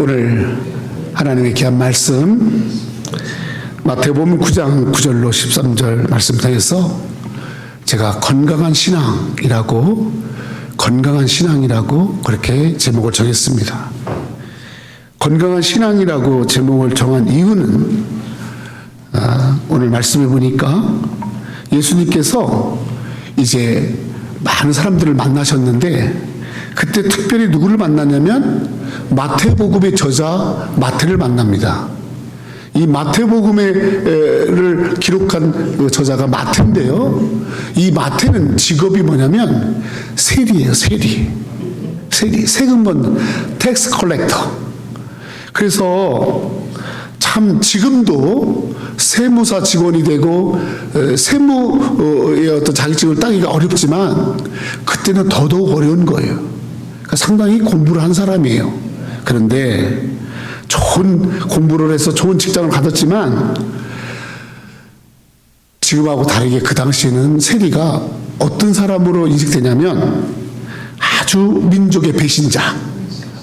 오늘 하나님의 귀한 말씀 마태복음 9장 9절로 13절 말씀 통해서 제가 건강한 신앙이라고 그렇게 제목을 정했습니다. 건강한 신앙이라고 제목을 정한 이유는 오늘 말씀해 보니까 예수님께서 이제 많은 사람들을 만나셨는데 그때 특별히 누구를 만났냐면 마태복음의 저자 마태를 만납니다. 이 마태복음을 기록한 그 저자가 마태인데요. 이 마태는 직업이 뭐냐면 세리예요. 세리. 세금번 텍스 컬렉터. 그래서 참 지금도 세무사 직원이 되고 세무의 어떤 자격증을 따기가 어렵지만 그때는 더더욱 어려운 거예요. 그러니까 상당히 공부를 한 사람이에요. 그런데 좋은 공부를 해서 좋은 직장을 가졌지만 지금하고 다르게 그 당시에는 세리가 어떤 사람으로 인식되냐면 아주 민족의 배신자,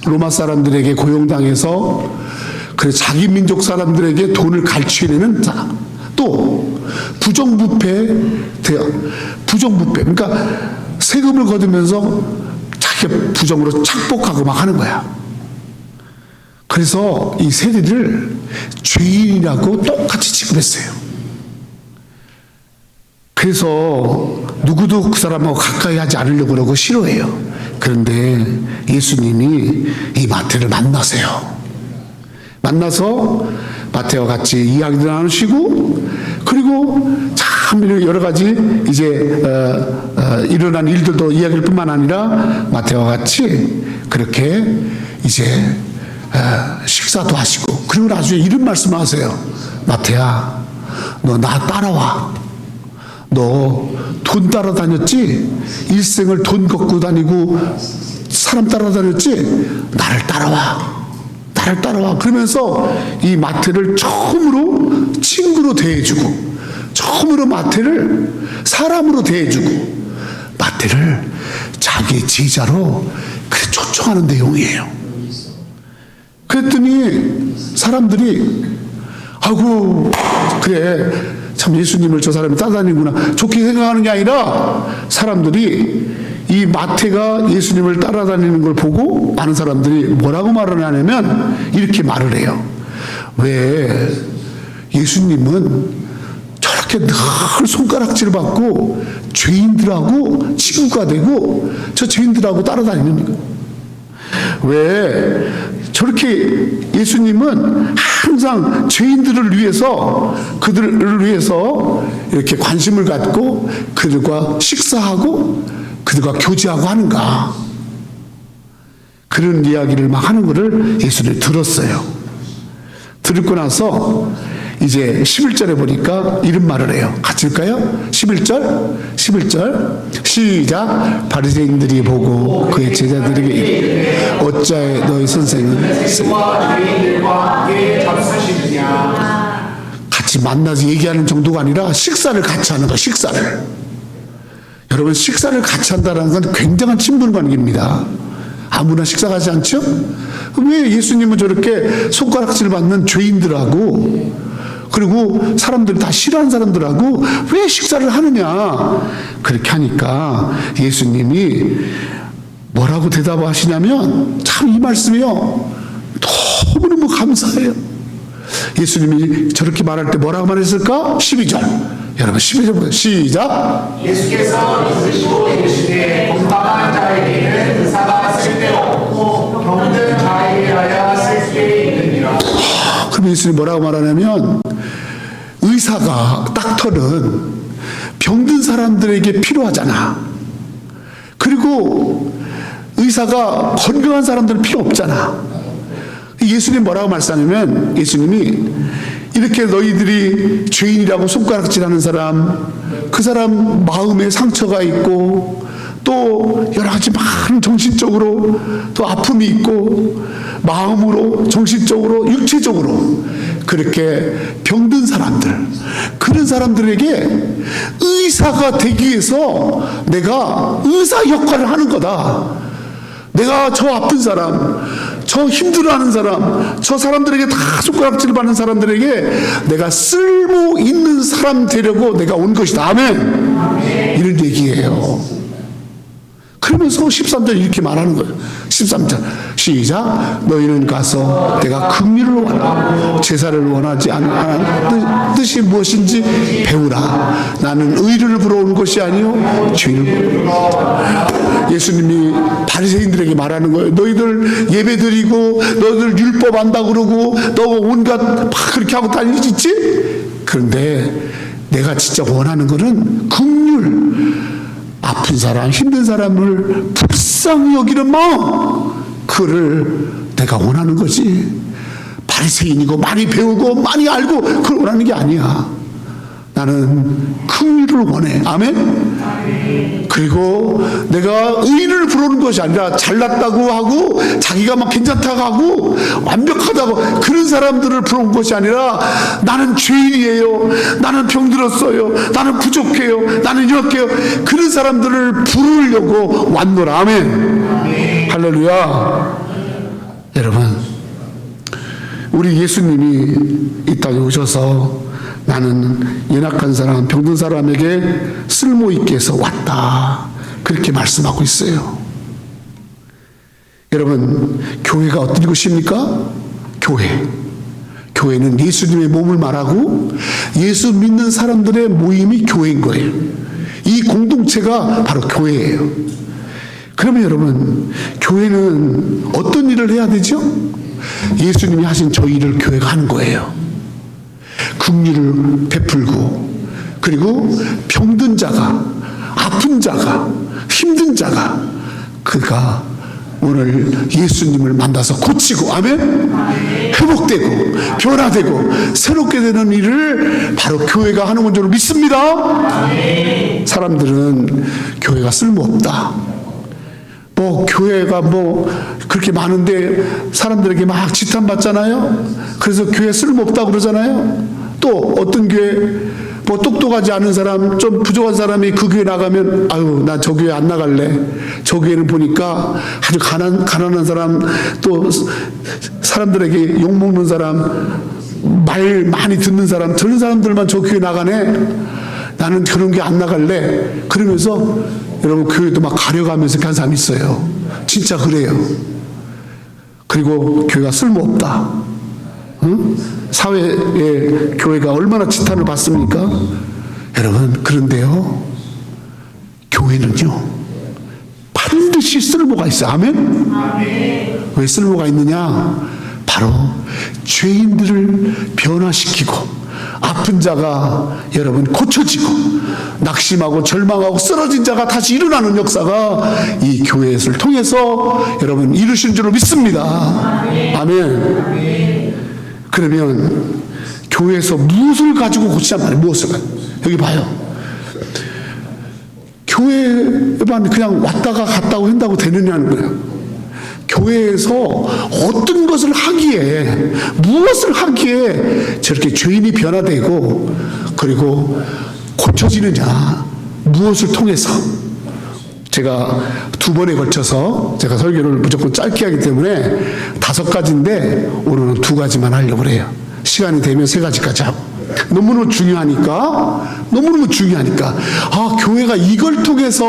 로마 사람들에게 고용당해서 그래서 자기 민족 사람들에게 돈을 갈취해내는 자, 또 부정부패, 그러니까 세금을 거두면서 자기 부정으로 착복하고 막 하는 거야. 그래서 이 세리를 죄인이라고 똑같이 취급했어요. 그래서 누구도 그 사람하고 가까이 하지 않으려고 그러고 싫어해요. 그런데 예수님이 이 마태를 만나세요. 만나서 마태와 같이 이야기도 나누시고, 그리고 참 여러 가지 이제 일어난 일들도 이야기할 뿐만 아니라 마태와 같이 그렇게 이제 식사도 하시고, 그리고 나중에 이런 말씀하세요. 마태야, 너 나 따라와. 너 돈 따라다녔지? 일생을 돈 걷고 다니고 사람 따라다녔지? 나를 따라와. 그러면서 이 마태를 처음으로 친구로 대해주고, 처음으로 마태를 사람으로 대해주고, 마태를 자기 제자로 그래 초청하는 내용이에요. 그랬더니 사람들이 아이고 그래 참 예수님을 저 사람이 따라다니구나 좋게 생각하는 게 아니라, 사람들이 이 마태가 예수님을 따라다니는 걸 보고 많은 사람들이 뭐라고 말을 하냐면 이렇게 말을 해요. 왜 예수님은 저렇게 늘 손가락질을 받고 죄인들하고 친구가 되고 저 죄인들하고 따라다니는 거예요. 왜 저렇게 예수님은 항상 죄인들을 위해서, 그들을 위해서 이렇게 관심을 갖고 그들과 식사하고 그들과 교제하고 하는가, 그런 이야기를 막 하는 것을 예수님이 들었어요. 듣고 나서 이제 11절에 보니까 이런 말을 해요. 같이 읽을까요? 11절 시작. 바리새인들이 보고 그의 제자들에게 이르되 어찌하여 너희 선생은 같이 만나서 얘기하는 정도가 아니라 식사를 같이 하는 거야. 식사를. 여러분, 식사를 같이 한다는 건 굉장한 친분 관계입니다. 아무나 식사 가지 않죠? 왜 예수님은 저렇게 손가락질 받는 죄인들하고, 그리고 사람들 다 싫어하는 사람들하고 왜 식사를 하느냐? 그렇게 하니까 예수님이 뭐라고 대답하시냐면 참 이 말씀이요, 너무너무 감사해요. 예수님이 저렇게 말할 때 뭐라고 말했을까? 12절. 여러분 12절 보세요. 시작. 예수께서 있으시고 이르시되 건강한 자에게는 의사가 쓸데없고 병든 자에게라야 쓸데 있느니라. 그럼 예수님이 뭐라고 말하냐면, 의사가, 닥터는 병든 사람들에게 필요하잖아. 그리고 의사가 건강한 사람들은 필요 없잖아. 예수님 뭐라고 말씀하냐면, 예수님이 이렇게 너희들이 죄인이라고 손가락질하는 사람, 그 사람 마음에 상처가 있고 또 여러 가지 많은 정신적으로 또 아픔이 있고 마음으로, 정신적으로, 육체적으로 그렇게 병든 사람들, 그런 사람들에게 의사가 되기 위해서 내가 의사 역할을 하는 거다. 내가 저 아픈 사람, 저 힘들어하는 사람, 저 사람들에게 다 손가락질 받는 사람들에게 내가 쓸모 있는 사람 되려고 내가 온 것이다. 아멘. 이런 얘기예요. 그러면서 13절 이렇게 말하는 거예요. 13절 시작. 너희는 가서 내가 긍휼을 원하고 제사를 원하지 않는 뜻이 무엇인지 배우라. 나는 의를 부러운 것이 아니요 죄를. 예수님이 바리새인들에게 말하는 거예요. 너희들 예배 드리고 너희들 율법 안다 그러고 너 온갖 막 그렇게 하고 다니지. 그런데 내가 진짜 원하는 거는 긍휼. 아픈 사람, 힘든 사람을 불쌍히 여기는 마음, 그를 내가 원하는 거지. 바리새인이고 많이 배우고 많이 알고 그걸 원하는 게 아니야. 나는 긍휼을 원해. 아멘. 그리고 내가 의를 부르는 것이 아니라 잘났다고 하고 자기가 막 괜찮다고 하고 완벽하다고 그런 사람들을 부르는 것이 아니라 나는 죄인이에요. 나는 병들었어요. 나는 부족해요. 나는 이렇게요. 그런 사람들을 부르려고 왔노라. 아멘. 할렐루야. 여러분, 우리 예수님이 이 땅에 오셔서 나는 연약한 사람, 병든 사람에게 쓸모있게 해서 왔다. 그렇게 말씀하고 있어요. 여러분, 교회가 어떤 곳입니까? 교회는 예수님의 몸을 말하고 예수 믿는 사람들의 모임이 교회인 거예요. 이 공동체가 바로 교회예요. 그러면 여러분, 교회는 어떤 일을 해야 되죠? 예수님이 하신 저 일을 교회가 하는 거예요. 긍휼을 베풀고, 그리고 병든 자가, 아픈 자가, 힘든 자가, 그가 오늘 예수님을 만나서 고치고, 아멘? 회복되고 변화되고 새롭게 되는 일을 바로 교회가 하는 건 줄 믿습니다. 사람들은 교회가 쓸모없다, 뭐 교회가 뭐 그렇게 많은데 사람들에게 막 지탄받잖아요. 그래서 교회 쓸모없다고 그러잖아요. 또 어떤 교회, 뭐 똑똑하지 않은 사람, 좀 부족한 사람이 그 교회 나가면 아유 나 저 교회 안 나갈래. 저 교회는 보니까 아주 가난한 사람, 또 사람들에게 욕먹는 사람, 말 많이 듣는 사람, 저런 사람들만 저 교회 나가네. 나는 그런 게 안 나갈래. 그러면서 여러분 교회도 막 가려가면서 간 사람이 있어요. 진짜 그래요. 그리고 교회가 쓸모없다. 응? 사회에 교회가 얼마나 지탄을 받습니까? 여러분, 그런데요, 교회는요 반드시 쓸모가 있어요. 아멘? 왜 쓸모가 있느냐? 바로 죄인들을 변화시키고 아픈 자가 여러분 고쳐지고 낙심하고 절망하고 쓰러진 자가 다시 일어나는 역사가 이 교회를 통해서 여러분 이루신 줄로 믿습니다. 아멘. 그러면 교회에서 무엇을 가지고 고치란 말이에요? 무엇을 가지고. 여기 봐요. 교회만 그냥 왔다가 갔다고 한다고 되느냐는 거예요. 교회에서 어떤 것을 하기에, 무엇을 하기에 저렇게 죄인이 변화되고 그리고 고쳐지느냐, 무엇을 통해서. 제가 2번에 걸쳐서 제가 설교를 무조건 짧게 하기 때문에 5가지인데 오늘은 2가지만 하려고 그래요. 시간이 되면 3가지까지 하고. 너무너무 중요하니까. 아, 교회가 이걸 통해서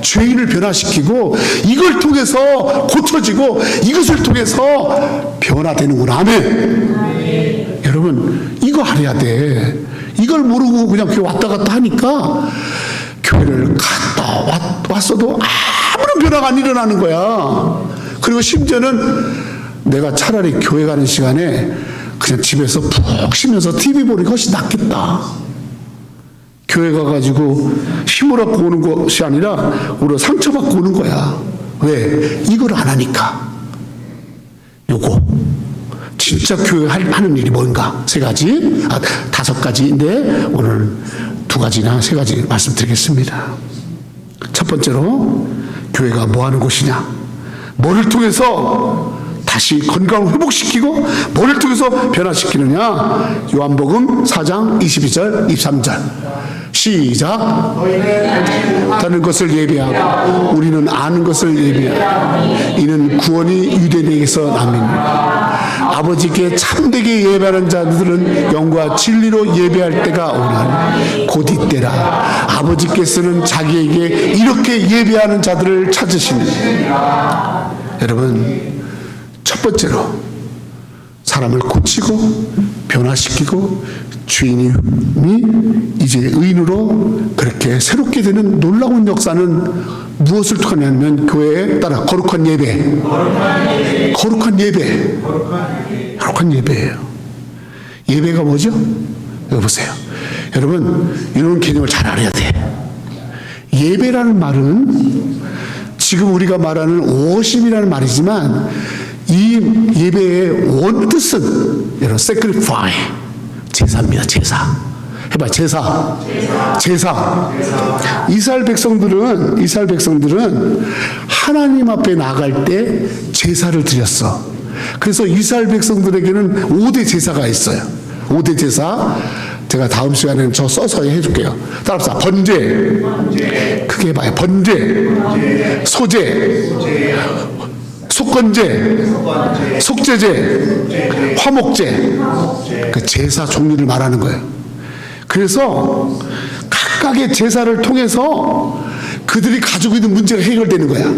죄인을 변화시키고 이걸 통해서 고쳐지고 이것을 통해서 변화되는구나. 아멘. 여러분, 이거 알아야 돼. 이걸 모르고 그냥 교회 왔다 갔다 하니까 교회를 갔다 왔어도 아무런 변화가 안 일어나는 거야. 그리고 심지어는 내가 차라리 교회 가는 시간에 그냥 집에서 푹 쉬면서 TV 보는 것이 낫겠다. 교회 가가지고 힘을 얻고 오는 것이 아니라 오히려 상처받고 오는 거야. 왜? 이걸 안 하니까. 요거 진짜 교회 하는 일이 뭔가? 3가지, 5가지인데 오늘 2가지나 3가지 말씀드리겠습니다. 첫 번째로 교회가 뭐 하는 곳이냐? 뭐를 통해서 다시 건강을 회복시키고 뭐를 통해서 변화시키느냐? 요한복음 4장 22절 23절 시작. 못하는 것을 예배하고 우리는 아는 것을 예배하고 이는 구원이 유대인에게서 남입니다. 아버지께 참되게 예배하는 자들은 영과 진리로 예배할 때가 오나니 곧 이때라. 아버지께서는 자기에게 이렇게 예배하는 자들을 찾으시는. 여러분, 첫 번째로 사람을 고치고 변화시키고 주인이 이제 의인으로 그렇게 새롭게 되는 놀라운 역사는 무엇을 통하냐면 교회에 따라 거룩한 예배. 거룩한 예배예요. 예배가 뭐죠? 여기 보세요. 여러분, 이런 개념을 잘 알아야 돼. 예배라는 말은 지금 우리가 말하는 워십이라는 말이지만 이 예배의 원뜻은 여러분 sacrifice, 제사입니다. 제사. 해봐. 제사. 이스라엘 백성들은 하나님 앞에 나갈 때 제사를 드렸어. 그래서 이스라엘 백성들에게는 5대 제사가 있어요. 5대 제사. 제가 다음 시간에는 저 써서 해줄게요. 따라합시다. 번제. 크게 해봐요. 번제. 소제. 속건제, 속제제, 화목제, 그 제사 종류를 말하는 거예요. 그래서 각각의 제사를 통해서 그들이 가지고 있는 문제가 해결되는 거야.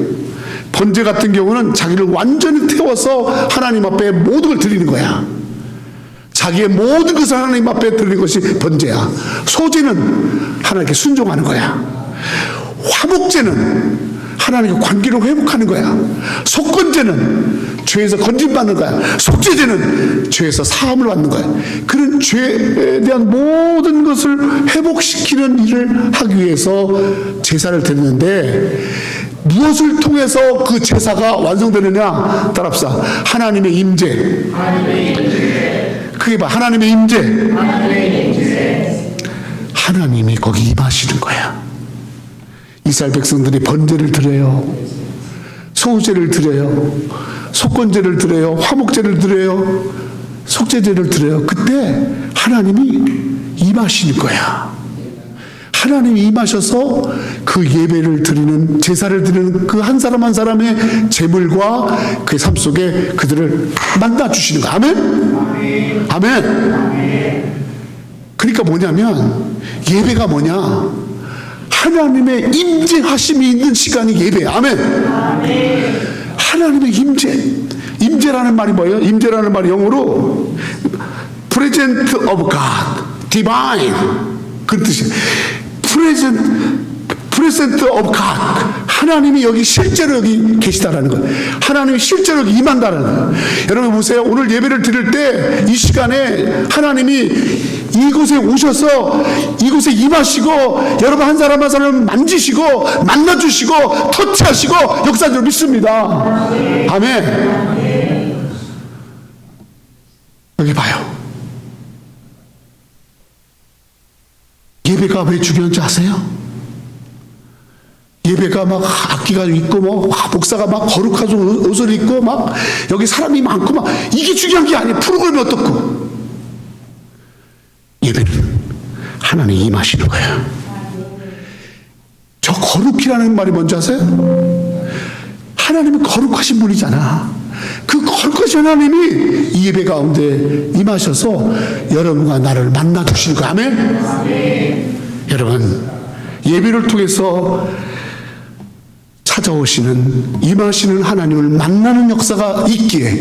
번제 같은 경우는 자기를 완전히 태워서 하나님 앞에 모든 걸 드리는 거야. 자기의 모든 것을 하나님 앞에 드리는 것이 번제야. 소제는 하나님께 순종하는 거야. 화목제는 하나님과 관계를 회복하는 거야. 속건제는 죄에서 건진받는 거야. 속죄제는 죄에서 사함을 받는 거야. 그런 죄에 대한 모든 것을 회복시키는 일을 하기 위해서 제사를 드리는데 무엇을 통해서 그 제사가 완성되느냐? 따라합시다. 하나님의 임재. 그게 봐. 하나님의 임재. 하나님이 거기 임하시는 거야. 이스라엘 백성들이 번제를 드려요. 소제를 드려요. 속건제를 드려요. 화목제를 드려요. 속죄제를 드려요. 그때 하나님이 임하시는 거야. 하나님이 임하셔서 그 예배를 드리는, 제사를 드리는 그 한 사람 한 사람의 재물과 그의 삶 속에 그들을 만나주시는 거야. 아멘? 아멘. 그러니까 뭐냐면 예배가 뭐냐? 하나님의 임재하심이 있는 시간이 예배야. 아멘. 하나님의 임재라는 말이 뭐예요? 임재라는 말이 영어로 present of God, divine, 그 뜻이에요. present of God, 하나님이 여기 실제로 여기 계시다라는 거예요. 하나님이 실제로 여기 임한다는 거예요. 여러분 보세요. 오늘 예배를 드릴 때 이 시간에 하나님이 이곳에 오셔서 이곳에 임하시고 여러분 한 사람 한 사람 만지시고 만나주시고 터치하시고 역사를 믿습니다. 아멘. 여기 봐요. 예배가 왜 중요한지 아세요? 예배가 막 악기가 있고 뭐 목사가 막 거룩한 옷을 입고 막 여기 사람이 많고 막 이게 중요한 게 아니에요. 프로그램이 어떻고. 예배는 하나님 임하시는 거예요. 저 거룩이라는 말이 뭔지 아세요? 하나님은 거룩하신 분이잖아. 그 거룩하신 하나님이 이 예배 가운데 임하셔서 여러분과 나를 만나주시는 거예요. 아멘? 여러분, 예배를 통해서 찾아오시는, 임하시는 하나님을 만나는 역사가 있기에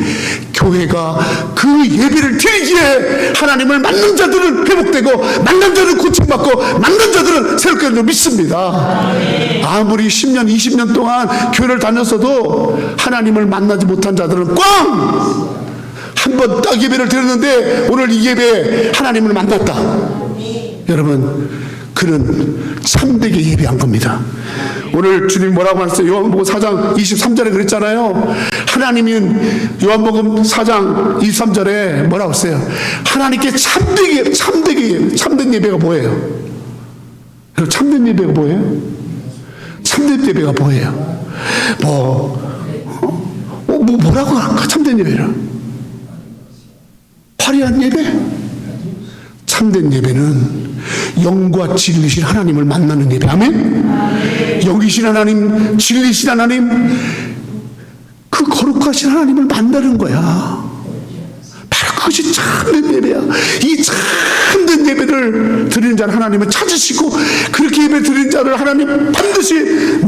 교회가 그 예배를 드리기에 하나님을 만난 자들은 회복되고 만난 자들은 고침받고 만난 자들은 새롭게 믿습니다. 아무리 10년 20년 동안 교회를 다녔어도 하나님을 만나지 못한 자들은 꽝! 한 번 딱 예배를 드렸는데 오늘 이 예배에 하나님을 만났다. 여러분, 그는 참되게 예배한 겁니다. 오늘 주님 뭐라고 하셨어요? 요한복음 4장 23절에 그랬잖아요. 하나님은 요한복음 4장 23절에 뭐라고 했어요? 하나님께 참된 예배가 뭐예요? 참된 예배가 뭐예요? 참된 예배가 뭐예요? 뭐라고 할까? 참된 예배를 화려한 예배? 참된 예배는 영과 진리신 하나님을 만나는 예배. 아멘? 영이신 하나님, 진리신 하나님, 그 거룩하신 하나님을 만나는 거야. 바로 그것이 참된 예배야. 이 참된 예배를 드리는 자를 하나님은 찾으시고, 그렇게 예배 드리는 자를 하나님 반드시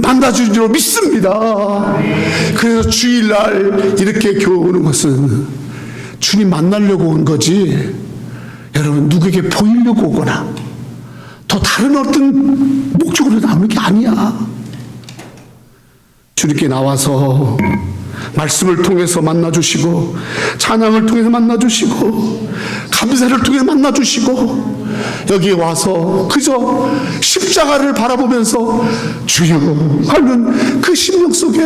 만나주는 줄 믿습니다. 그래서 주일날 이렇게 교회 오는 것은 주님 만나려고 온 거지, 여러분 누구에게 보이려고 오거나 또 다른 어떤 목적으로 나오는 게 아니야. 주님께 나와서 말씀을 통해서 만나주시고, 찬양을 통해서 만나주시고, 감사를 통해 만나주시고, 여기에 와서 그저 십자가를 바라보면서 주여 하는 그 심령 속에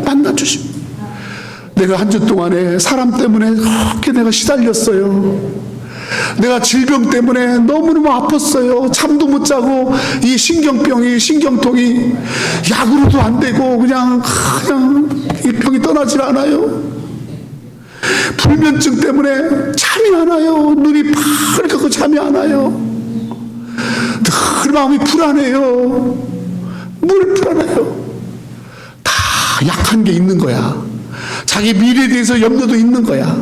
만나주시고, 내가 한 주 동안에 사람 때문에 그렇게 내가 시달렸어요. 내가 질병 때문에 너무너무 아팠어요. 잠도 못 자고, 이 신경통이 약으로도 안 되고 그냥 이 병이 떠나질 않아요. 불면증 때문에 잠이 안 와요. 눈이 파랗고 잠이 안 와요. 늘 마음이 불안해요. 늘 불안해요. 다 약한 게 있는 거야. 자기 미래에 대해서 염려도 있는 거야.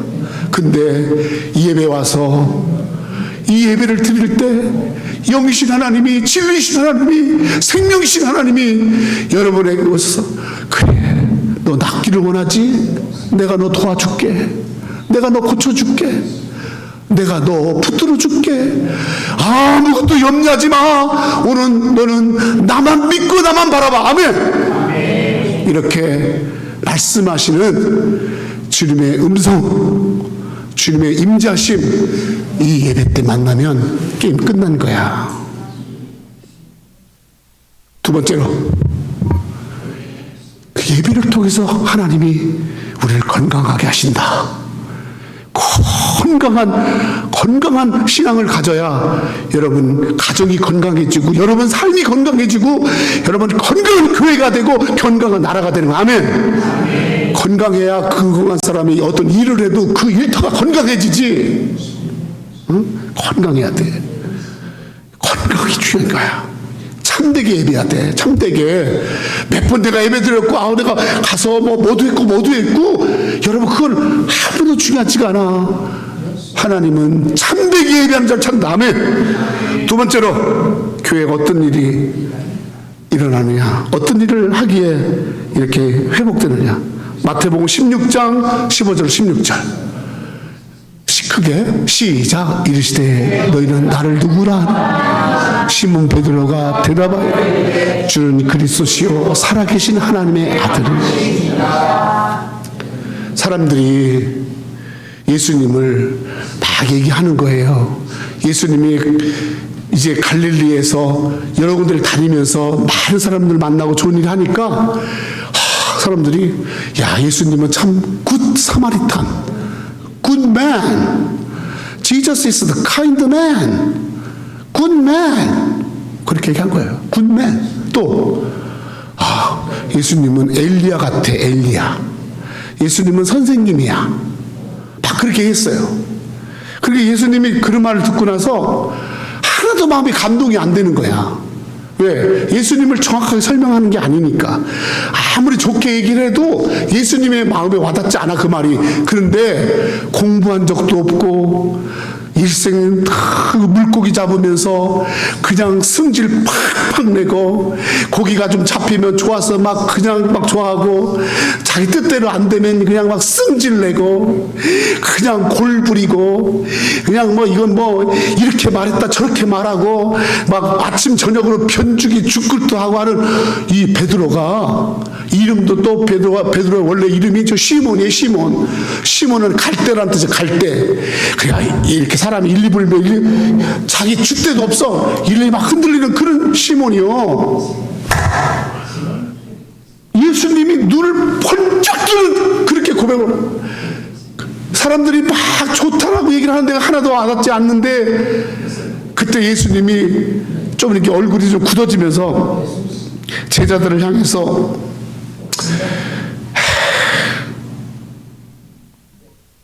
근데 이 예배 와서 이 예배를 드릴 때 영이신 하나님이, 진리신 하나님이, 생명이신 하나님이 여러분에게 오셔서, 그래 너 낫기를 원하지? 내가 너 도와줄게. 내가 너 고쳐줄게. 내가 너 붙들어줄게. 아무것도 염려하지 마. 오늘 너는 나만 믿고 나만 바라봐. 아멘. 이렇게 말씀하시는 주님의 음성, 주님의 임재하심, 이 예배 때 만나면 게임 끝난 거야. 두 번째로, 그 예배를 통해서 하나님이 우리를 건강하게 하신다. 건강한 신앙을 가져야 여러분 가정이 건강해지고, 여러분 삶이 건강해지고, 여러분 건강한 교회가 되고 건강한 나라가 되는 거야. 아멘. 건강해야 건강한 사람이 어떤 일을 해도 그 일터가 건강해지지. 응? 건강해야 돼. 건강이 중요한 거야. 참되게 예배해야 돼. 참되게. 몇 번 내가 예배 드렸고, 내가 가서 모두 했고, 여러분 그건 하나도 중요하지가 않아. 하나님은 참되게 예배하는 자를 찾는다. 아멘. 두 번째로, 교회가 어떤 일이 일어나느냐, 어떤 일을 하기에 이렇게 회복되느냐. 마태복음 16장 15절 16절 크게 시작. 이르시되 너희는 나를 누구라 하나? 시몬 베드로가 대답하여 주는 그리스도시요 살아계신 하나님의 아들이시라. 사람들이 예수님을 막 얘기하는 거예요. 예수님이 이제 갈릴리에서 여러 군데를 다니면서 많은 사람들 만나고 좋은 일 하니까 사람들이, 야, 예수님은 참 굿 사마리탄, good man, Jesus is the kind man, good man, 그렇게 얘기한 거예요. good man. 또 예수님은 엘리야 같아. 엘리야. 예수님은 선생님이야. 막 그렇게 했어요. 그리고 예수님이 그런 말을 듣고 나서 하나도 마음이 감동이 안 되는 거야. 왜? 예수님을 정확하게 설명하는 게 아니니까. 아무리 좋게 얘기를 해도 예수님의 마음에 와닿지 않아, 그 말이. 그런데 공부한 적도 없고 일생 물고기 잡으면서 그냥 승질 팍팍 내고, 고기가 좀 잡히면 좋아서 그냥 좋아하고, 자기 뜻대로 안 되면 그냥 승질 내고, 그냥 골 부리고, 그냥 이건 이렇게 말했다 저렇게 말하고, 아침 저녁으로 편주기 죽글도 하고 하는 이 베드로가, 이름도 또 베드로가 원래 이름이 시몬이에요. 시몬은 갈대라는 뜻이에요. 갈대. 그러니까 이렇게 사람이 일리 불면 자기 줏대도 없어. 일리 막 흔들리는 그런 시몬이요. 예수님이 눈을 번쩍 뜨는 그렇게 고백을. 사람들이 막 좋다라고 얘기를 하는데 하나도 와닿지 않는데, 그때 예수님이 좀 이렇게 얼굴이 좀 굳어지면서 제자들을 향해서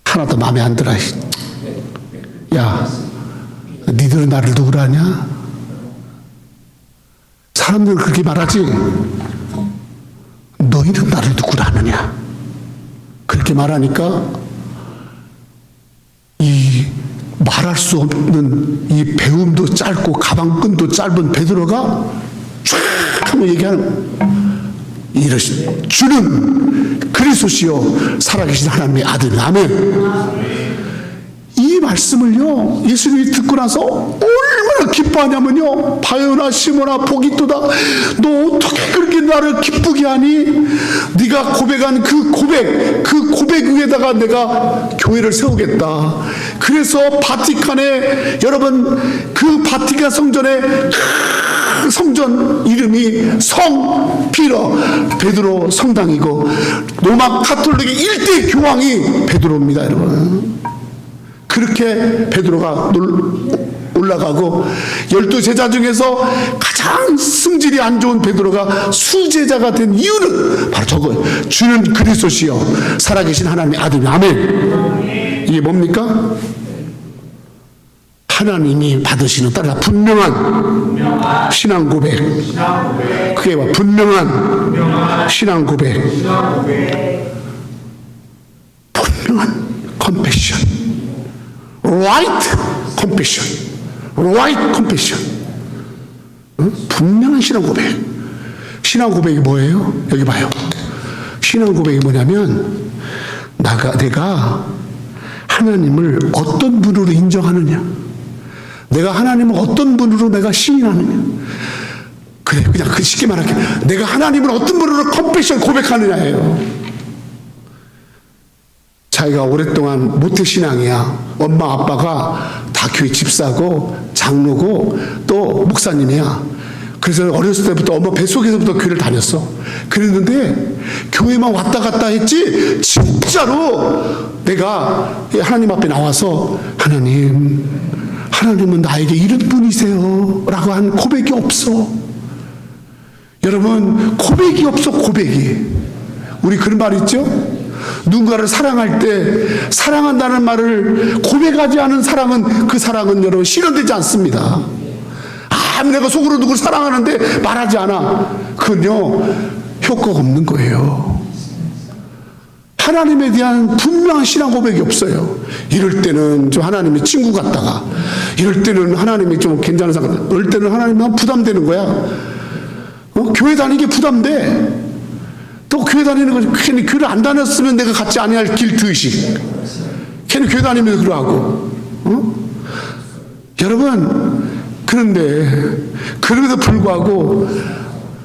하나도 마음에 안 들어. 야, 니들 너희들은 나를 누구라 하냐? 사람들은 그렇게 말하지. 너희는 나를 누구라 하느냐? 그렇게 말하니까 이 말할 수 없는 이 배움도 짧고 가방끈도 짧은 베드로가 쫙 하면 얘기하는, 이러시 주는 그리스도시요 살아계신 하나님의 아들. 아멘. 이 말씀을요, 예수님이 듣고 나서 얼마나 기뻐하냐면요, 바요나 시모나 복이 있도다. 너 어떻게 그렇게 나를 기쁘게 하니? 네가 고백한 그 고백 위에다가 내가 교회를 세우겠다. 그래서 바티칸에, 여러분 그 바티칸 성전에 그 성전 이름이 성 베드로 성당이고, 로마 가톨릭의 1대 교황이 베드로입니다, 여러분. 그렇게 베드로가 올라가고, 12제자 중에서 가장 승질이 안 좋은 베드로가 수제자가 된 이유는 바로 저거, 주는 그리스도시요 살아계신 하나님의 아들. 아멘. 이게 뭡니까? 하나님이 받으시는 따라 분명한 신앙 고백. 그게 뭐 분명한 신앙 고백. 분명한 confession. right confession. right confession. 분명한 신앙 고백. 신앙 고백이 뭐예요? 여기 봐요. 신앙 고백이 뭐냐면, 내가 하나님을 어떤 분으로 인정하느냐, 내가 하나님을 어떤 분으로 내가 시인하느냐. 그래, 그냥 쉽게 말할게. 내가 하나님을 어떤 분으로 confession 고백하느냐예요. 자기가 오랫동안 모태신앙이야. 엄마 아빠가 다 교회 집사고 장로고 또 목사님이야. 그래서 어렸을 때부터 엄마 뱃속에서부터 교회를 다녔어. 그랬는데 교회만 왔다 갔다 했지, 진짜로 내가 하나님 앞에 나와서 하나님은 나에게 이런 분이세요 라고 한 고백이 없어. 여러분, 고백이 없어. 고백이. 우리 그런 말 있죠? 누군가를 사랑할 때 사랑한다는 말을 고백하지 않은 사랑은, 그 사랑은 여러분 실현되지 않습니다. 내가 속으로 누구를 사랑하는데 말하지 않아, 그건요 효과가 없는 거예요. 하나님에 대한 분명한 신앙 고백이 없어요. 이럴 때는 좀 하나님의 친구 같다가, 이럴 때는 하나님이 좀 괜찮은 사람, 이럴 때는 하나님이 부담되는 거야. 교회 다니는 게 부담돼. 또 교회 다니는 거지. 괜히 교회를 안 다녔으면 내가 같이 안 해야 할 길트의식. 괜히 교회 다니면서 그러고. 여러분, 그런데 그럼에도 불구하고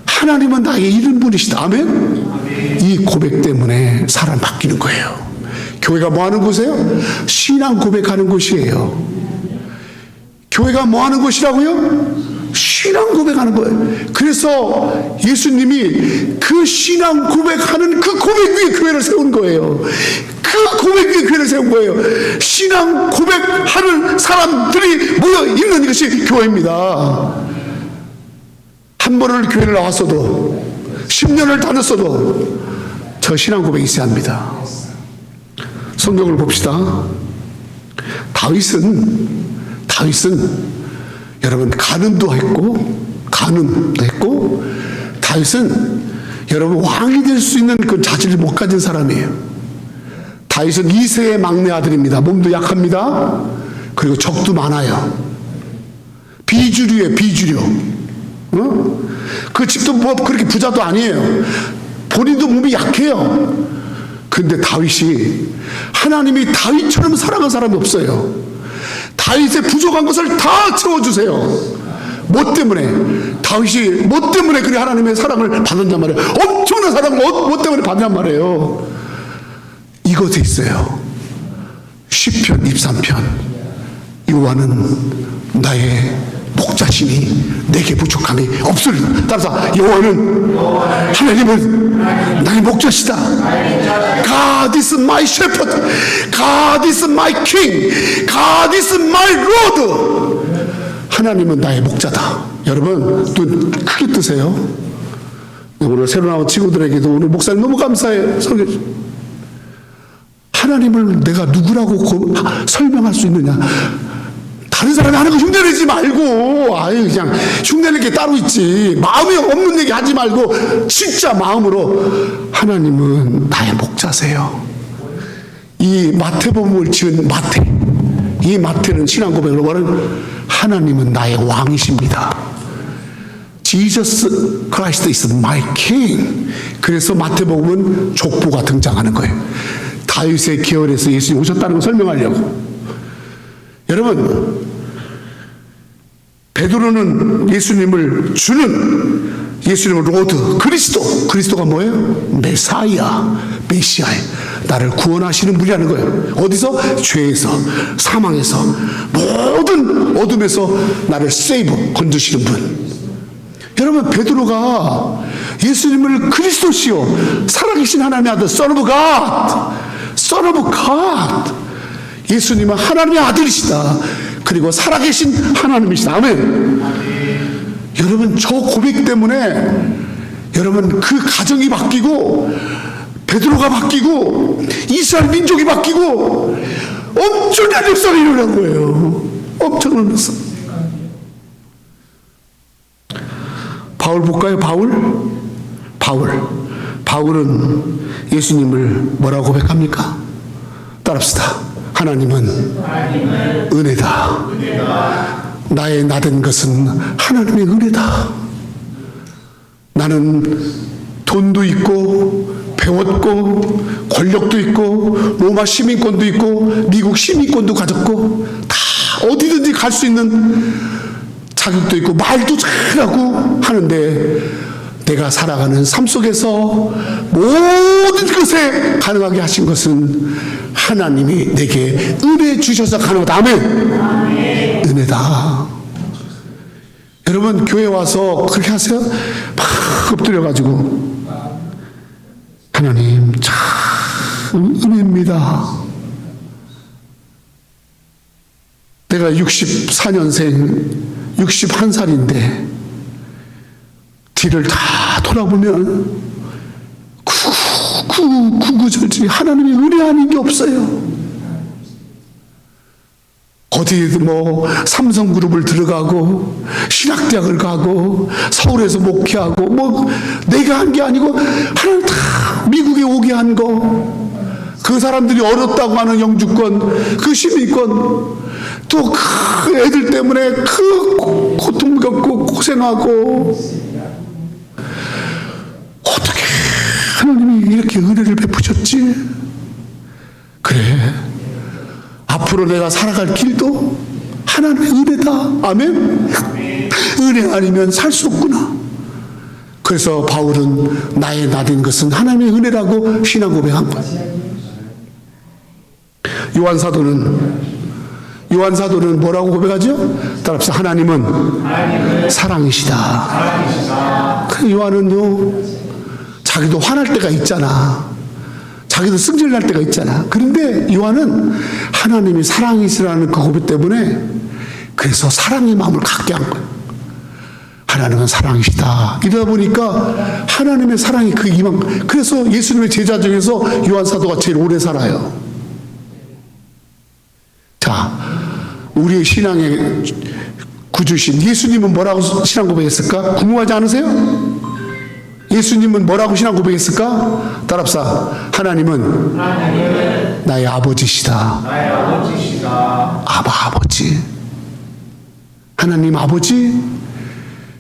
하나님은 나에게 이런 분이시다. 아멘? 이 고백 때문에 사람 바뀌는 거예요. 교회가 뭐 하는 곳이에요? 신앙 고백하는 곳이에요. 교회가 뭐 하는 곳이라고요? 신앙 고백하는 거예요. 그래서 예수님이 그 신앙 고백하는 그 고백 위에 교회를 세운 거예요. 그 고백 위에 교회를 세운 거예요. 신앙 고백하는 사람들이 모여 있는 이것이 교회입니다. 한 번을 교회를 나왔어도 10년을 다녔어도 저 신앙 고백이 있어야 합니다. 성경을 봅시다. 다윗은 여러분 간음도 했고 다윗은 여러분 왕이 될 수 있는 그 자질을 못 가진 사람이에요. 다윗은 2세의 막내 아들입니다. 몸도 약합니다. 그리고 적도 많아요. 비주류예요, 비주류. 그 집도 뭐 그렇게 부자도 아니에요. 본인도 몸이 약해요. 근데 다윗이, 하나님이 다윗처럼 사랑한 사람이 없어요. 다윗의 부족한 것을 다 채워주세요. 뭐 때문에? 다윗이 뭐 때문에 그래 하나님의 사랑을 받았냔 말이에요. 엄청난 사랑을 뭐 때문에 받았냔 말이에요. 이것에 있어요. 시편 23편. 여호와는 나의 목자시니 내게 부족함이 없으리라. 따라서 여호와는, 하나님은 나의 목자시다. God is my shepherd. God is my king. God is my lord. 하나님은 나의 목자다. 여러분 눈 크게 뜨세요. 오늘 새로 나온 친구들에게도 오늘 목사님 너무 감사해요. 하나님을 내가 누구라고 설명할 수 있느냐? 다른 사람이 하는 거 흉내내지 말고, 아유, 그냥 흉내낼 게 따로 있지. 마음이 없는 얘기 하지 말고, 진짜 마음으로, 하나님은 나의 목자세요. 이 마태복음을 지은 마태, 이 마태는 신앙 고백으로 말하는 하나님은 나의 왕이십니다. Jesus Christ is my king. 그래서 마태복음은 족보가 등장하는 거예요. 다윗의 계열에서 예수님이 오셨다는 걸 설명하려고. 여러분, 베드로는 예수님을 주는, 예수님은 로드, 그리스도가 뭐예요? 메사이아, 메시아예요. 나를 구원하시는 분이라는 거예요. 어디서? 죄에서, 사망에서, 모든 어둠에서 나를 세이브, 건드시는 분. 여러분, 베드로가 예수님을 그리스도시요, 살아계신 하나님의 아들, Son of God. 예수님은 하나님의 아들이시다. 그리고 살아계신 하나님이시다. 아멘. 여러분, 저 고백 때문에 여러분 그 가정이 바뀌고, 베드로가 바뀌고, 이스라엘 민족이 바뀌고, 엄청난 역사가 일어난 거예요. 엄청난 역사. 바울 볼까요? 바울은 예수님을 뭐라고 고백합니까? 따라합시다. 하나님은 은혜다. 나의 나된 것은 하나님의 은혜다. 나는 돈도 있고 배웠고 권력도 있고 로마 시민권도 있고 미국 시민권도 가졌고 다 어디든지 갈 수 있는 자격도 있고 말도 잘하고 하는데, 내가 살아가는 삶 속에서 모든 것에 가능하게 하신 것은 하나님이 내게 은혜 주셔서 가능하다. 아멘. 은혜다. 여러분, 교회 와서 그렇게 하세요? 막 엎드려가지고, 하나님 참 은혜입니다. 내가 64년생 61살인데 뒤를 다 돌아보면 구구절절 하나님의 은혜 아닌 게 없어요. 어디 뭐 삼성그룹을 들어가고 신학대학을 가고 서울에서 목회하고 뭐 내가 한 게 아니고 하나님 다 미국에 오게 한 거, 그 사람들이 어렵다고 하는 영주권, 그 시민권, 또 그 애들 때문에 그 고통 겪고 고생하고, 어떻게 하나님이 이렇게 은혜를 베푸셨지? 그래, 앞으로 내가 살아갈 길도 하나님의 은혜다. 아멘. 은혜 아니면 살 수 없구나. 그래서 바울은 나의 나된 것은 하나님의 은혜라고 신앙 고백한 거예요. 요한사도는 뭐라고 고백하죠? 따라합시다. 하나님은 사랑이시다. 요한은요, 자기도 화날 때가 있잖아. 자기도 승질날 때가 있잖아. 그런데 요한은 하나님이 사랑이시라는 그 고백 때문에 그래서 사랑의 마음을 갖게 한 거예요. 하나님은 사랑이시다. 이러다 보니까 하나님의 사랑이 그 이만, 그래서 예수님의 제자 중에서 요한사도가 제일 오래 살아요. 자, 우리의 신앙의 구주신 예수님은 뭐라고 신앙 고백했을까? 궁금하지 않으세요? 예수님은 뭐라고 신앙 고백했을까? 따라합시다. 하나님은 나의 아버지시다. 아버지. 하나님 아버지.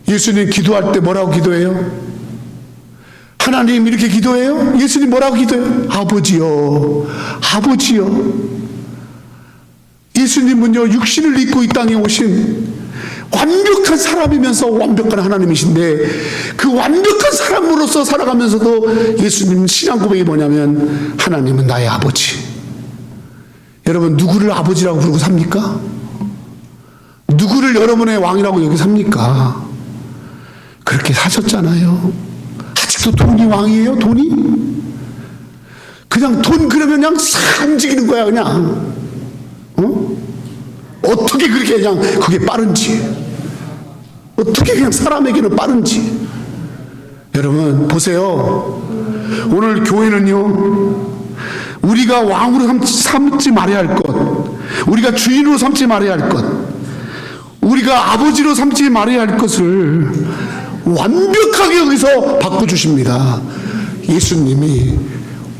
예수님 기도할 때 뭐라고 기도해요? 하나님 이렇게 기도해요? 예수님 뭐라고 기도해요? 아버지요. 예수님은요, 육신을 입고 이 땅에 오신 완벽한 사람이면서 완벽한 하나님이신데, 그 완벽한 사람으로서 살아가면서도 예수님 신앙 고백이 뭐냐면 하나님은 나의 아버지. 여러분, 누구를 아버지라고 부르고 삽니까? 누구를 여러분의 왕이라고 여기 삽니까? 그렇게 사셨잖아요. 아직도 돈이 왕이에요? 돈이? 그냥 돈 그러면 그냥 싹 움직이는 거야. 그냥 어떻게 그렇게 그냥 그게 빠른지, 어떻게 그냥 사람에게는 빠른지. 여러분 보세요. 오늘 교회는요, 우리가 왕으로 삼지 말아야 할 것, 우리가 주인으로 삼지 말아야 할 것, 우리가 아버지로 삼지 말아야 할 것을 완벽하게 여기서 바꿔주십니다. 예수님이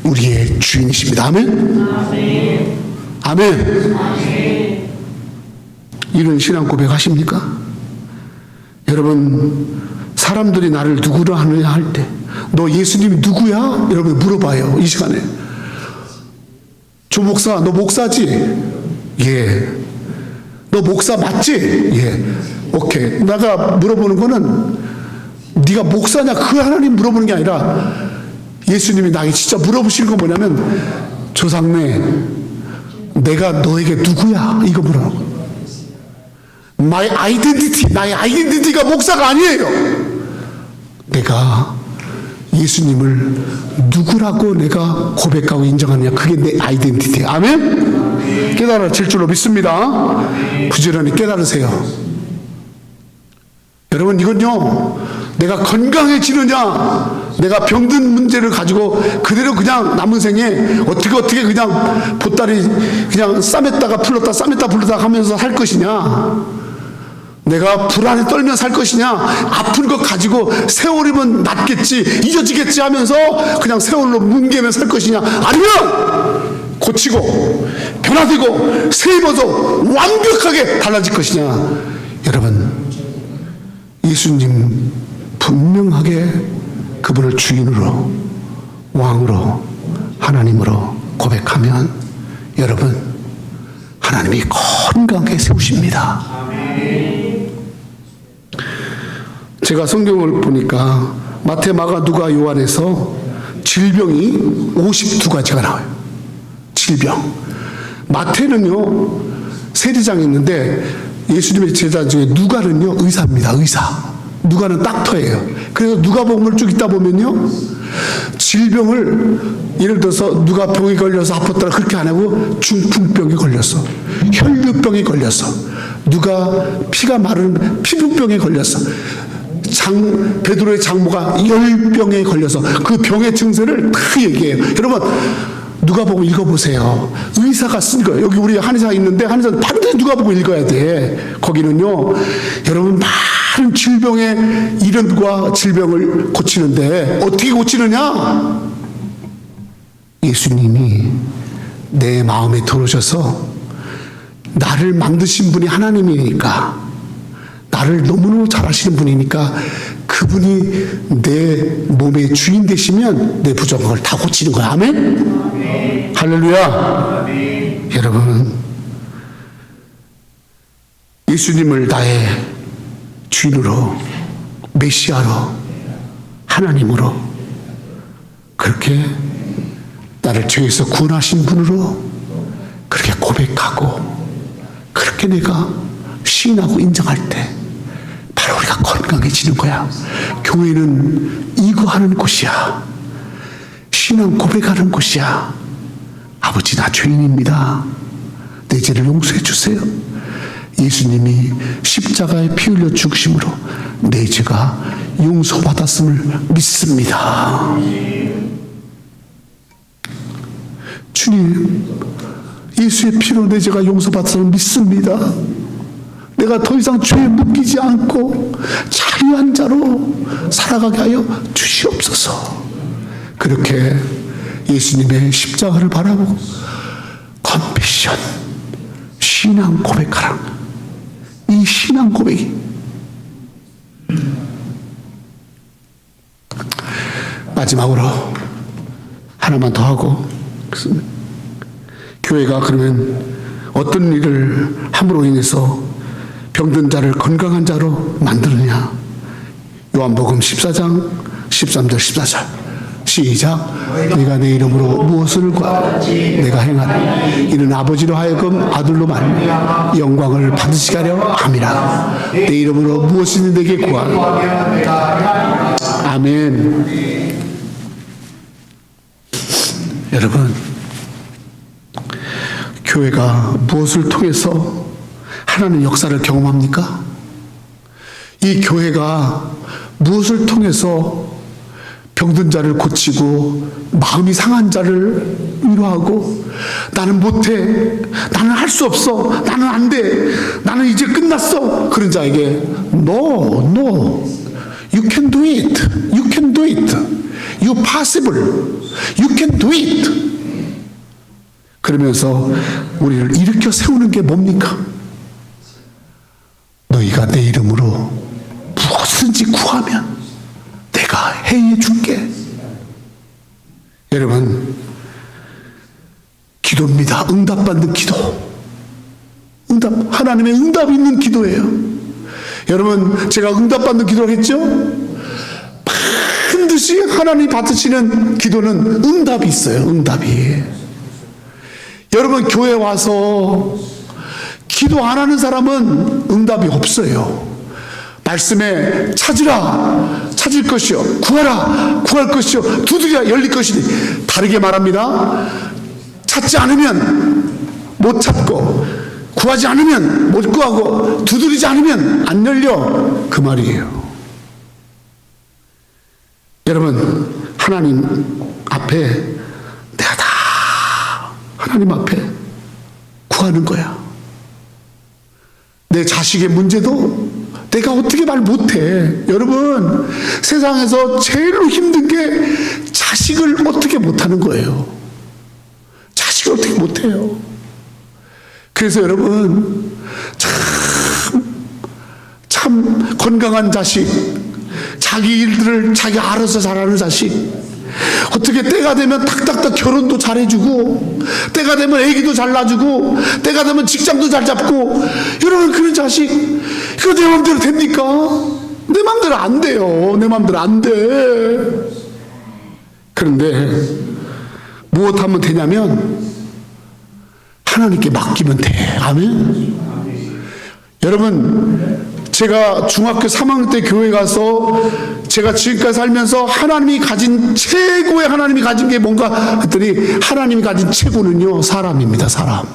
우리의 주인이십니다. 아멘? 아멘. 이런 신앙 고백 하십니까? 여러분, 사람들이 나를 누구로 하느냐 할 때, 너 예수님이 누구야? 여러분 물어봐요. 이 시간에. 조 목사, 너 목사지? 예. 너 목사 맞지? 예. 오케이. 내가 물어보는 거는 네가 목사냐 그 하나님 물어보는 게 아니라 예수님이 나에게 진짜 물어보시는 건 뭐냐면, 조상네, 내가 너에게 누구야? 이거 물어보는 거예요. My identity, 나의 아이덴티티가 목사가 아니에요. 내가 예수님을 누구라고 내가 고백하고 인정하느냐, 그게 내 아이덴티티. 아멘? 깨달아질 줄로 믿습니다. 부지런히 깨달으세요. 여러분, 이건요, 내가 건강해지느냐, 내가 병든 문제를 가지고 그대로 그냥 남은 생에 어떻게 그냥 보따리 그냥 싸맸다가 풀렀다 싸맸다 풀렀다 하면서 살 것이냐, 내가 불안에 떨며 살 것이냐, 아픈 것 가지고 세월이면 낫겠지, 잊어지겠지 하면서 그냥 세월로 뭉개며 살 것이냐, 아니면 고치고 변화되고 새 입어서 완벽하게 달라질 것이냐. 여러분, 예수님 분명하게 그분을 주인으로, 왕으로, 하나님으로 고백하면 여러분, 하나님이 건강하게 세우십니다. 제가 성경을 보니까 마태, 마가, 누가, 요한에서 질병이 52가지가 나와요. 질병. 마태는요, 세리장이 있는데 예수님의 제자 중에 누가는요, 의사입니다. 의사. 누가는 닥터예요. 그래서 누가복음을 쭉 읽다 보면요, 질병을, 예를 들어서 누가 병이 걸려서 아팠더라 그렇게 안 하고 중풍병이 걸렸어, 혈류병이 걸렸어, 누가 피가 마른 피부병에 걸렸어, 베드로의 장모가 열병에 걸려서 그 병의 증세를 다 얘기해요. 여러분, 누가복음 읽어보세요. 의사가 쓴 거예요. 여기 우리 한의사 있는데 한의사 반드시 누가복음 읽어야 돼. 거기는요, 여러분, 많은 질병의 이름과 질병을 고치는데 어떻게 고치느냐? 예수님이 내 마음에 들어오셔서, 나를 만드신 분이 하나님이니까, 나를 너무너무 잘 아시는 분이니까 그분이 내 몸의 주인 되시면 내 부족한 걸 다 고치는 거야. 아멘? 할렐루야. 여러분, 예수님을 나의 주인으로, 메시아로, 하나님으로, 그렇게 나를 죄에서 구원하신 분으로 그렇게 고백하고, 그렇게 내가 시인하고 인정할 때 바로 우리가 건강해지는 거야. 교회는 이거 하는 곳이야. 신앙 고백하는 곳이야. 아버지, 나 죄인입니다. 내 죄를 용서해 주세요. 예수님이 십자가에 피 흘려 죽으심으로 내 죄가 용서받았음을 믿습니다. 주님, 예수의 피로 내 죄가 용서받았음을 믿습니다. 내가 더 이상 죄에 묶이지 않고 자유한 자로 살아가게 하여 주시옵소서. 그렇게 예수님의 십자가를 바라보고 컴패션, 신앙 고백하라. 이 신앙 고백이, 마지막으로 하나만 더 하고, 교회가 그러면 어떤 일을 함으로 인해서 병든 자를 건강한 자로 만드느냐? 요한복음 14장 13절 14절 시작. 네가 내 이름으로 무엇을 구하든지 내가 행하리. 이는 아버지로 하여금 아들로 말미암아 영광을 받으시게 하려 함이라. 내 이름으로 무엇이든 내게 구하라. 아멘. 여러분, 교회가 무엇을 통해서 하나님의 역사를 경험합니까? 이 교회가 무엇을 통해서 병든 자를 고치고 마음이 상한 자를 위로하고 나는 못해, 나는 할 수 없어, 나는 안 돼, 나는 이제 끝났어 그런 자에게 No, no, you can do it, you can do it, you possible, you can do it 그러면서 우리를 일으켜 세우는 게 뭡니까? 너희가 내 이름으로 무엇이든지 구하면 내가 해해 줄게. 여러분, 기도입니다. 응답받는 기도. 하나님의 응답이 있는 기도예요. 여러분, 제가 응답받는 기도를 했죠? 반드시 하나님이 받으시는 기도는 응답이 있어요. 응답이. 여러분, 교회 와서 기도 안 하는 사람은 응답이 없어요. 말씀에 찾으라, 찾을 것이요, 구하라, 구할 것이요, 두드리라, 열릴 것이니. 다르게 말합니다. 찾지 않으면 못 찾고, 구하지 않으면 못 구하고, 두드리지 않으면 안 열려, 그 말이에요. 여러분, 하나님 앞에 내가 다 하나님 앞에 구하는 거야. 내 자식의 문제도 내가 어떻게 말 못해. 여러분, 세상에서 제일로 힘든 게 자식을 어떻게 못하는 거예요. 자식을 어떻게 못해요. 그래서 여러분, 참 건강한 자식, 자기 일들을 자기 알아서 잘하는 자식, 어떻게 때가 되면 탁탁탁 결혼도 잘해주고, 때가 되면 애기도 잘 낳아주고, 때가 되면 직장도 잘 잡고. 여러분, 그런 자식, 그거 내 마음대로 됩니까? 내 마음대로 안 돼요. 내 마음대로 안 돼. 그런데 무엇하면 되냐면 하나님께 맡기면 돼. 아멘. 여러분, 제가 중학교 3학년 때 교회 가서 제가 지금까지 살면서 하나님이 가진 최고의 하나님이 가진 게 뭔가 했더니 하나님이 가진 최고는요, 사람입니다. 사람.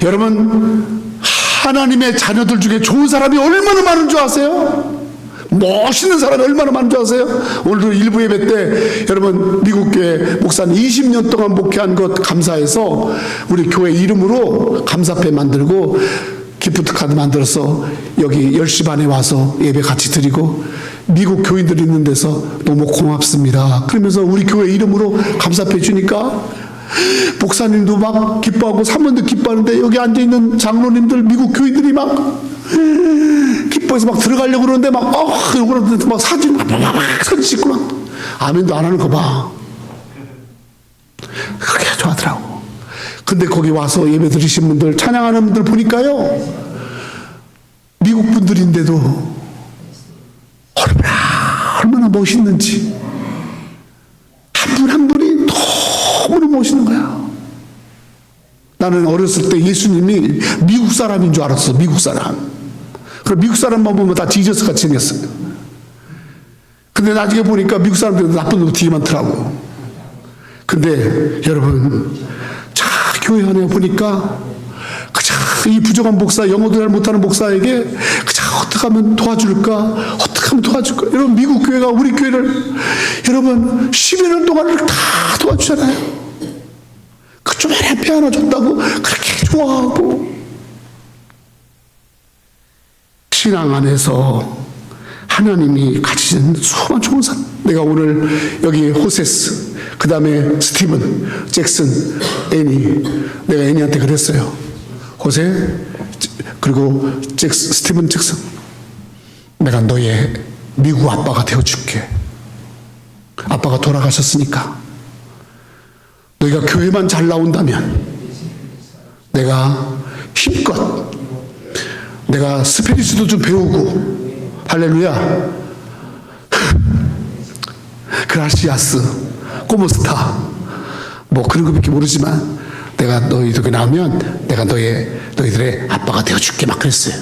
여러분, 하나님의 자녀들 중에 좋은 사람이 얼마나 많은 줄 아세요? 멋있는 사람이 얼마나 많은 줄 아세요? 오늘도 일부 예배 때 여러분, 미국 교회 목사님 20년 동안 목회한 것 감사해서 우리 교회 이름으로 감사패 만들고 기프트 카드 만들어서 여기 10시 반에 와서 예배 같이 드리고, 미국 교인들 있는 데서 너무 고맙습니다 그러면서 우리 교회 이름으로 감사패 주니까 목사님도 막 기뻐하고 사모님도 기뻐하는데, 여기 앉아있는 장로님들, 미국 교인들이 막 기뻐해서 막 들어가려고 그러는데 막 그러는데 막 사진 찍고 막 아멘도 안 하는 거 봐. 그렇게 좋아하더라고. 근데 거기 와서 예배 드리신 분들, 찬양하는 분들 보니까요, 미국 분들인데도 얼마나 멋있는지, 한 분 한 분이 너무나 멋있는 거야. 나는 어렸을 때 예수님이 미국 사람인 줄 알았어. 미국 사람. 그럼 미국 사람만 보면 다 지저스 같이 생겼어요. 근데 나중에 보니까 미국 사람들은 나쁜 놈 되게 많더라고. 근데 여러분, 교회 안에 보니까 그저 이 부정한 목사, 영어도 잘 못하는 목사에게 그저 어떻게 하면 도와줄까, 어떻게 하면 도와줄까. 여러분, 미국 교회가 우리 교회를 여러분 10여 년 동안을 다 도와주잖아요. 그 조그만한 배 하나 줬다고 그렇게 좋아하고. 신앙 안에서 하나님이 가지신 수많은 좋은 사람. 내가 오늘 여기 호세스, 그 다음에 스티븐, 잭슨, 애니, 내가 애니한테 그랬어요. 호세, 그리고 스티븐, 잭슨, 내가 너의 미국 아빠가 되어줄게. 아빠가 돌아가셨으니까 너희가 교회만 잘 나온다면 내가 힘껏, 내가 스페니쉬도 좀 배우고, 할렐루야, 그라시아스, 꼬모스타, 뭐 그런 거밖에 모르지만 내가 너희들이 나오면 내가 너희들의 아빠가 되어줄게, 막 그랬어요.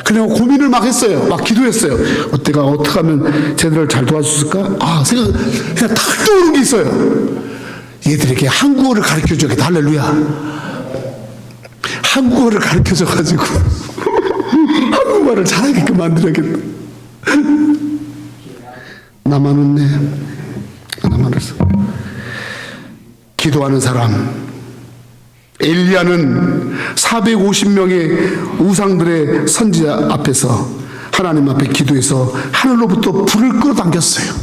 그래서 고민을 막 했어요. 막 기도했어요. 내가 어떻게 하면 쟤들을 잘 도와줬을까? 그냥 탁 떠오르는 게 있어요. 얘들에게 한국어를 가르쳐줘야겠다. 할렐루야. 한국어를 가르쳐줘가지고 한국말을 잘하게끔 만들어야겠다. 나만 웃네. 나만 웃어. 기도하는 사람. 엘리야는 450명의 우상들의 선지자 앞에서 하나님 앞에 기도해서 하늘로부터 불을 끌어당겼어요.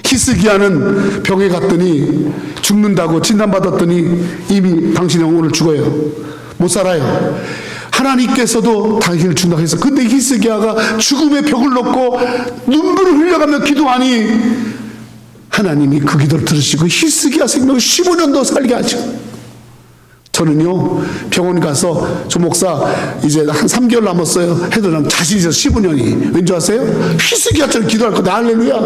히스기야는 병에 갔더니 죽는다고 진단받았더니 이미 당신의 영혼을 죽어요. 못 살아요. 하나님께서도 당신을 준다고 했어. 근데 히스기야가 죽음의 벽을 놓고 눈물을 흘려가며 기도하니 하나님이 그 기도를 들으시고 히스기야 생명을 15년 더 살게 하시고, 저는요 병원 가서 조 목사 이제 한 3개월 남았어요 해도 난 자신 있어서 15년이 왠지 아세요? 히스기야처럼 기도할 거다. 할렐루야.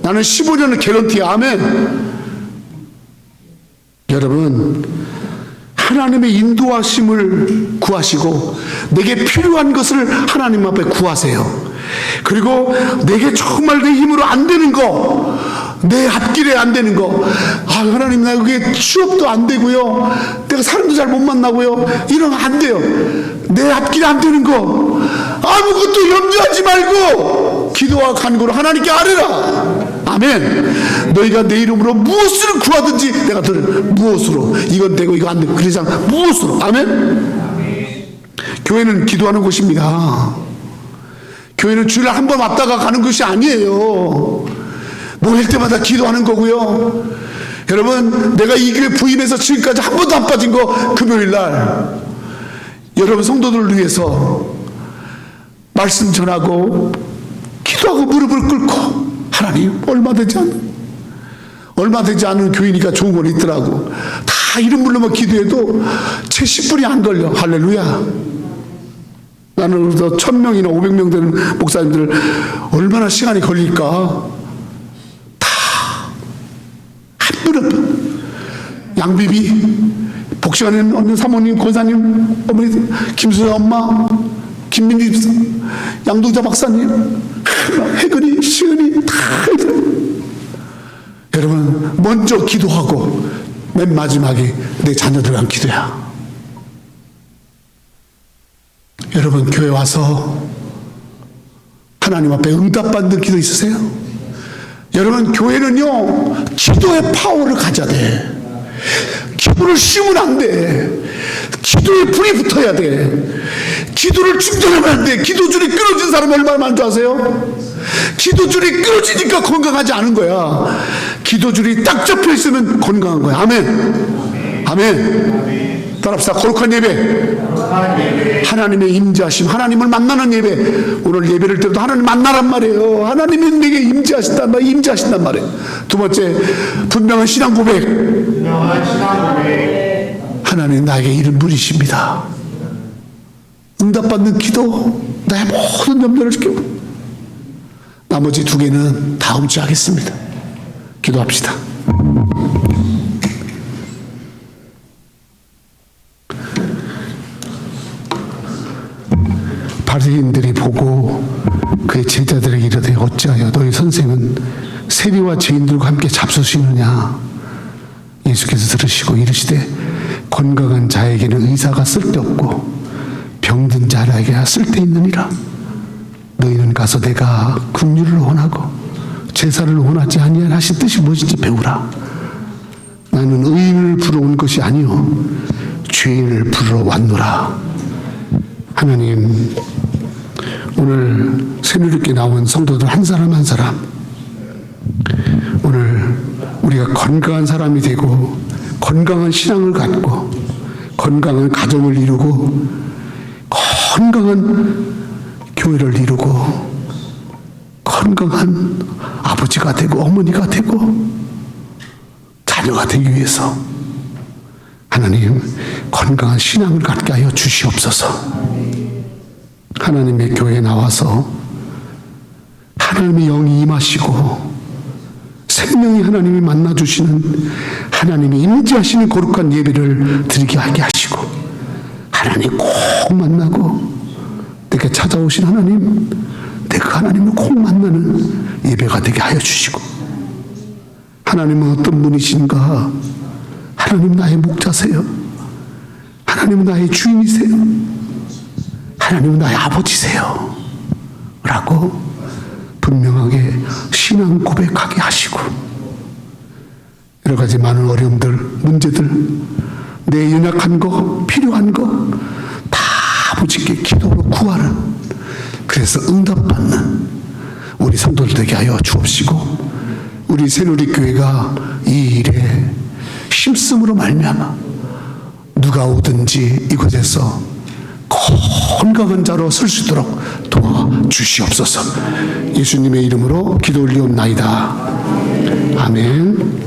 나는 15년을 개런티야. 아멘. 여러분, 하나님의 인도하심을 구하시고 내게 필요한 것을 하나님 앞에 구하세요. 그리고 내게 정말 내 힘으로 안 되는 거, 내 앞길에 안 되는 거, 하나님 나 그게 취업도 안 되고요, 내가 사람도 잘 못 만나고요, 이런 거 안 돼요. 내 앞길에 안 되는 거 아무것도 염려하지 말고 기도와 간구로 하나님께 아뢰라. 아멘. 너희가 내 이름으로 무엇을 구하든지 내가 들을. 무엇으로? 이건 되고 이거 안 되고 그러지 않고 무엇으로? 아멘. 교회는 기도하는 곳입니다. 교회는 주일날 한 번 왔다가 가는 것이 아니에요. 모일 때마다 기도하는 거고요. 여러분, 내가 이 교회 부임해서 지금까지 한 번도 안 빠진 거 금요일날 여러분 성도들을 위해서 말씀 전하고 기도하고 무릎을 꿇고, 하나님 얼마 되지 않은 교회니까 좋은 건 있더라고. 다 이름 부르면 기도해도 채 10분이 안 걸려. 할렐루야. 나는 그래서 1000명이나 500명 되는 목사님들 얼마나 시간이 걸릴까. 다 한 분 한 분, 양비비 복시간에 없는 사모님, 권사님, 어머니, 김수자 엄마, 김민희 집사, 양동자 박사님, 혜근이, 시은이 다 여러분 먼저 기도하고 맨 마지막에 내 자녀들 위한 기도야. 여러분 교회 와서 하나님 앞에 응답받는 기도 있으세요? 여러분 교회는요 기도의 파워를 가져야 돼. 기도를 쉬면 안 돼. 기도에 불이 붙어야 돼. 기도를 충전하면 안 돼. 기도줄이 끊어진 사람이 얼마나 많은 줄 아세요? 기도줄이 끊어지니까 건강하지 않은 거야. 기도줄이 딱 잡혀 있으면 건강한 거야. 아멘. 아멘. 따라합시다. 거룩한 예배. 하나님의 임재하심, 하나님을 만나는 예배. 오늘 예배를 때도 하나님 만나란 말이에요. 하나님이 내게 임재하신단 말이에요. 임재하신단 말이에요. 두 번째, 분명한 신앙 고백. 하나님 나에게 이른 분이십니다. 응답받는 기도, 나의 모든 염려를 지키고. 나머지 두 개는 다음 주에 하겠습니다. 기도합시다. 바리새인들이 보고 그의 제자들에게 이르되 어찌하여 너희 선생은 세리와 죄인들과 함께 잡수시느냐. 예수께서 들으시고 이르시되 건강한 자에게는 의사가 쓸데없고 병든 자에게야 쓸데있느니라. 너희는 가서 내가 긍휼을 원하고 제사를 원하지 아니한 하신 뜻이 무엇인지 배우라. 나는 의인을 부르러 온 것이 아니요 죄인을 부르러 왔노라. 하나님, 오늘 새누리교회 나온 성도들 한 사람 한 사람, 오늘 우리가 건강한 사람이 되고 건강한 신앙을 갖고 건강한 가정을 이루고 건강한 교회를 이루고 건강한 아버지가 되고 어머니가 되고 자녀가 되기 위해서 하나님 건강한 신앙을 갖게 하여 주시옵소서. 하나님의 교회에 나와서 하나님의 영이 임하시고 생명이 하나님이 만나주시는 하나님이 임재하시는 거룩한 예배를 드리게 하게 하시고 하나님 꼭 만나고 내게 찾아오신 하나님, 내가 하나님을 꼭 만나는 예배가 되게 하여 주시고, 하나님은 어떤 분이신가? 하나님 나의 목자세요. 하나님은 나의 주인이세요. 하나님은 나의 아버지세요. 라고 분명하게 신앙 고백하게 하시고, 여러 가지 많은 어려움들, 문제들, 내 연약한 거, 필요한 거 다 아버지께 기도로 구하는, 그래서 응답받는 우리 성도들 되게 하여 주옵시고, 우리 새누리교회가 이 일에 힘쓰므로 말미암아 누가 오든지 이곳에서 건강한 자로 설 수 있도록 도와주시옵소서. 예수님의 이름으로 기도 올리옵나이다. 아멘.